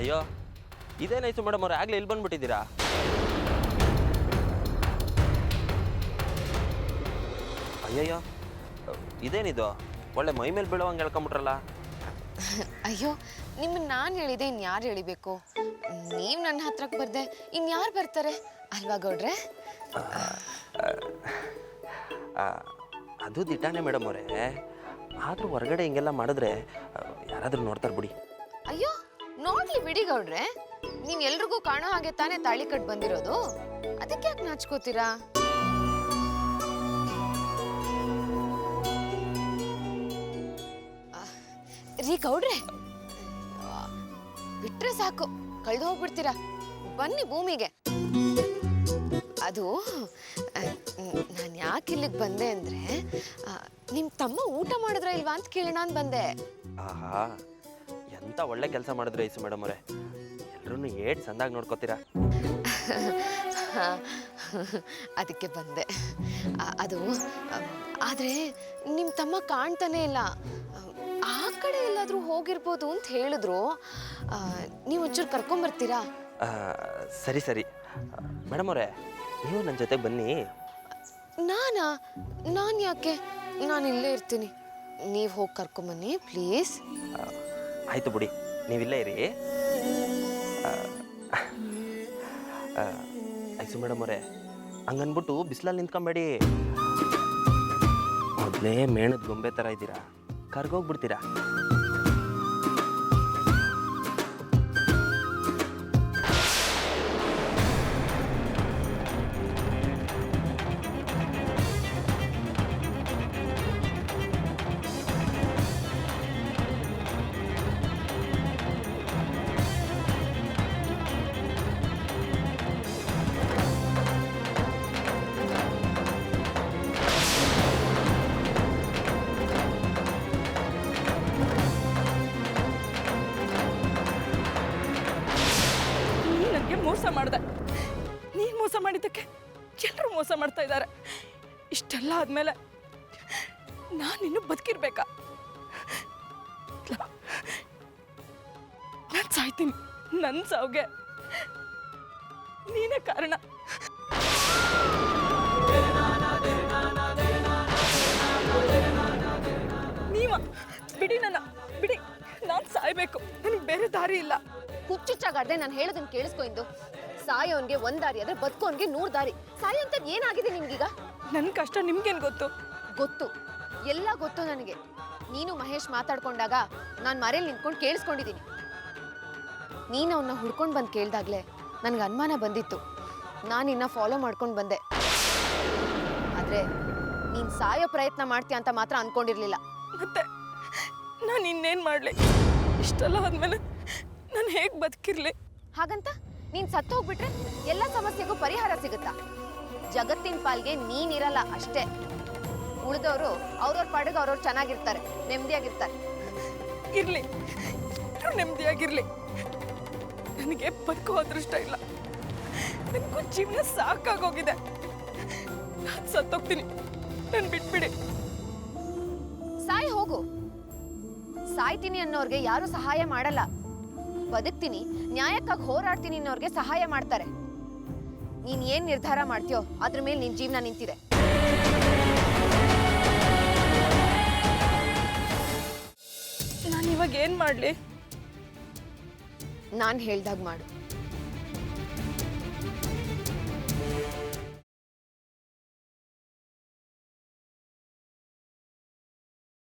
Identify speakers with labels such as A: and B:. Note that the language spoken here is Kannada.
A: ಅಯ್ಯೋ ಇದೇನಾಯ್ತು ಮೇಡಮ್ ಅವ್ರೆ, ಆಗ್ಲೇ ಇಲ್ಲಿ ಬಂದ್ಬಿಟ್ಟಿದ್ದೀರಾ? ಅಯ್ಯಯ್ಯೋ ಇದೇನಿದು, ಒಳ್ಳೆ ಮೈ ಮೇಲೆ ಬೀಳುವಂಗೆ ಹೇಳ್ಕೊಂಬಿಟ್ರಲ್ಲ.
B: ಅಯ್ಯೋ ನಿಮ್ಮನ್ನ ನಾನು ಹೇಳಿದೆ, ಇನ್ಯಾರು ಹೇಳಿಬೇಕು? ನೀವು ನನ್ನ ಹತ್ರಕ್ಕೆ ಬರ್ದೆ ಇನ್ಯಾರು ಬರ್ತಾರೆ ಅಲ್ವಾ ಗೌಡ್ರೆ?
A: ಅದು ದಿಟ್ಟಾನೆ ಮೇಡಮ್ ಅವರೇ, ಆದರೂ ಹೊರಗಡೆ ಹಿಂಗೆಲ್ಲ ಮಾಡಿದ್ರೆ ಯಾರಾದರೂ ನೋಡ್ತಾರೆ ಬಿಡಿ.
B: ಅಯ್ಯೋ ನೋಡ್ಲಿ ಬಿಡಿ ಗೌಡ್ರೆ, ನೀನ್ ಎಲ್ರಿಗೂ ಕಾಣೋ ಹಾಗೆ ತಾನೇ ತಾಳಿ ಕಟ್ ಬಂದಿರೋದು, ಅದಕ್ಕೆ ಯಾಕೆ ನಾಚ್ಕೋತೀರಾ? ರೀ ಗೌಡ್ರೆ, ಬಿಟ್ರೆ ಸಾಕು ಕಳ್ದು ಹೋಗ್ಬಿಡ್ತೀರಾ. ಬನ್ನಿ ಭೂಮಿಗೆ. ಅದು ನಾನು ಯಾಕೆ ಇಲ್ಲಿಗೆ ಬಂದೆ ಅಂದ್ರೆ, ನಿಮ್ಮ ತಮ್ಮ ಊಟ ಮಾಡಿದ್ರ ಇಲ್ವಾ ಅಂತ ಕೇಳೋಣ ಅಂತ ಬಂದೆ.
A: ಆಹಾ ಎಂತ ಒಳ್ಳೆ ಕೆಲಸ ಮಾಡಿದ್ರೆ ಐಸು ಮೇಡಮ್ ಅವರೇ, ಎಲ್ಲರೂ ಏಟ್ ಚಂದಾಗಿ ನೋಡ್ಕೋತೀರಾ.
B: ಅದಕ್ಕೆ ಬಂದೆ. ಅದು ಆದರೆ ನಿಮ್ಮ ತಮ್ಮ ಕಾಣ್ತಾನೆ ಇಲ್ಲ, ಆ ಕಡೆ ಎಲ್ಲಾದರೂ ಹೋಗಿರ್ಬೋದು ಅಂತ ಹೇಳಿದ್ರು. ನೀವು ಒಂಚೂರು ಕರ್ಕೊಂಬರ್ತೀರಾ?
A: ಸರಿ ಸರಿ ಮೇಡಮ್ ಅವರೇ, ನೀವು ನನ್ನ ಜೊತೆಗೆ ಬನ್ನಿ.
B: ನಾನು ಯಾಕೆ? ನಾನು ಇಲ್ಲೇ ಇರ್ತೀನಿ, ನೀವು ಹೋಗಿ ಕರ್ಕೊಂಬನ್ನಿ ಪ್ಲೀಸ್.
A: ಆಯಿತು ಬಿಡಿ, ನೀವಿಲ್ಲೇ ಇರಿ. ಐಸು ಮೇಡಮ್ ಅವರೇ, ಹಂಗನ್ಬಿಟ್ಟು ಬಿಸಿಲಲ್ಲಿ ನಿಂತ್ಕೊಂಬೇಡಿ. ಮೊದಲೇ ಮೇಣದ ಗೊಂಬೆ ಥರ ಇದ್ದೀರಾ, ಕರ್ಗೋಗ್ಬಿಡ್ತೀರಾ.
C: ಮೋಸ ಮಾಡ್ದೆ. ನೀನು ಮೋಸ ಮಾಡಿದ್ದಕ್ಕೆ ಎಲ್ಲರೂ ಮೋಸ ಮಾಡ್ತಾ ಇದ್ದಾರೆ. ಇಷ್ಟೆಲ್ಲ ಆದ್ಮೇಲೆ ನಾನಿನ್ನು ಬದುಕಿರ್ಬೇಕಾ? ನಾನು ಸಾಯ್ತೀನಿ. ನನ್ನ ಸಾವ್ಗೆ ನೀನೇ ಕಾರಣ. ನೀವ ಬಿಡಿ, ನನ್ನ ಬಿಡಿ, ನಾನು ಸಾಯ್ಬೇಕು. ನನಗೆ ಬೇರೆ ದಾರಿ ಇಲ್ಲ.
B: ಹುಚ್ಚುಚ್ಚಾಗಾದ್ರೆ ನಾನು ಹೇಳೋದನ್ನ ಕೇಳಿಸ್ಕೊಂಡು, ಸಾಯೋನ್ಗೆ ಒಂದ್ ದಾರಿ ಆದ್ರೆ ಬದುಕೋನ್ಗೆ 100 ದಾರಿ. ಸಾಯೋ ಅಂತದ್ ಏನಾಗಿದೆ ನಿಮ್ಗೀಗ?
C: ನನ್ನ ಕಷ್ಟ ನಿಮ್ಗೇನ್ ಗೊತ್ತು?
B: ಗೊತ್ತು, ಎಲ್ಲ ಗೊತ್ತು ನನಗೆ. ನೀನು ಮಹೇಶ್ ಮಾತಾಡ್ಕೊಂಡಾಗ ನಾನು ಮರೇಲಿ ನಿಂತ್ಕೊಂಡು ಕೇಳಿಸ್ಕೊಂಡಿದ್ದೀನಿ. ನೀನು ಅವನ್ನ ಹುಡ್ಕೊಂಡು ಬಂದು ಕೇಳ್ದಾಗ್ಲೇ ನನಗೆ ಅನುಮಾನ ಬಂದಿತ್ತು. ನಾನು ಇನ್ನ ಫಾಲೋ ಮಾಡ್ಕೊಂಡು ಬಂದೆ. ಆದ್ರೆ ನೀನ್ ಸಾಯೋ ಪ್ರಯತ್ನ ಮಾಡ್ತೀಯ ಅಂತ ಮಾತ್ರ ಅನ್ಕೊಂಡಿರ್ಲಿಲ್ಲ.
C: ಮತ್ತೆ ನಾನು ಇನ್ನೇನು ಮಾಡಲಿ? ಇಷ್ಟೆಲ್ಲ ಆದ್ಮೇಲೆ ನಾನು ಹೇಗೆ ಬದುಕಿರ್ಲಿ?
B: ಹಾಗಂತ ನೀನ್ ಸತ್ತು ಹೋಗ್ಬಿಟ್ರೆ ಎಲ್ಲ ಸಮಸ್ಯೆಗೂ ಪರಿಹಾರ ಸಿಗುತ್ತಾ? ಜಗತ್ತಿನ ಪಾಲ್ಗೆ ನೀನಿರಲ್ಲ ಅಷ್ಟೇ. ಉಳಿದವರು ಅವ್ರವ್ರ ಪಾಡಿಗೆ ಅವ್ರವ್ರು ಚೆನ್ನಾಗಿರ್ತಾರೆ, ನೆಮ್ಮದಿಯಾಗಿರ್ತಾರೆ.
C: ಇರ್ಲಿ, ನೆಮ್ಮದಿಯಾಗಿರ್ಲಿ. ನನಗೆ ಬದುಕೋ ಅದೃಷ್ಟ ಇಲ್ಲ. ನನಗೂ ಜೀವನ ಸಾಕಾಗೋಗಿದೆ. ನಾನು ಸತ್ತೋಗ್ತೀನಿ, ನಾನು ಬಿಟ್ಬಿಡಿ.
B: ಸಾಯಿ ಹೋಗು. ಸಾಯ್ತೀನಿ ಅನ್ನೋರ್ಗೆ ಯಾರು ಸಹಾಯ ಮಾಡಲ್ಲ. ಬದುಕ್ತೀನಿ, ನ್ಯಾಯಕ್ಕಾಗಿ ಹೋರಾಡ್ತೀನಿ ಅನ್ನೋರ್ಗೆ ಸಹಾಯ ಮಾಡ್ತಾರೆ. ನೀನ್ ಏನ್ ನಿರ್ಧಾರ ಮಾಡ್ತೀಯೋ ಅದ್ರ ಮೇಲೆ ನಿನ್ ಜೀವನ ನಿಂತಿದೆ.
C: ನಾನು ಇವಾಗ ಏನ್ ಮಾಡ್ಲಿ?
B: ನಾನ್ ಹೇಳ್ದಾಗ ಮಾಡು.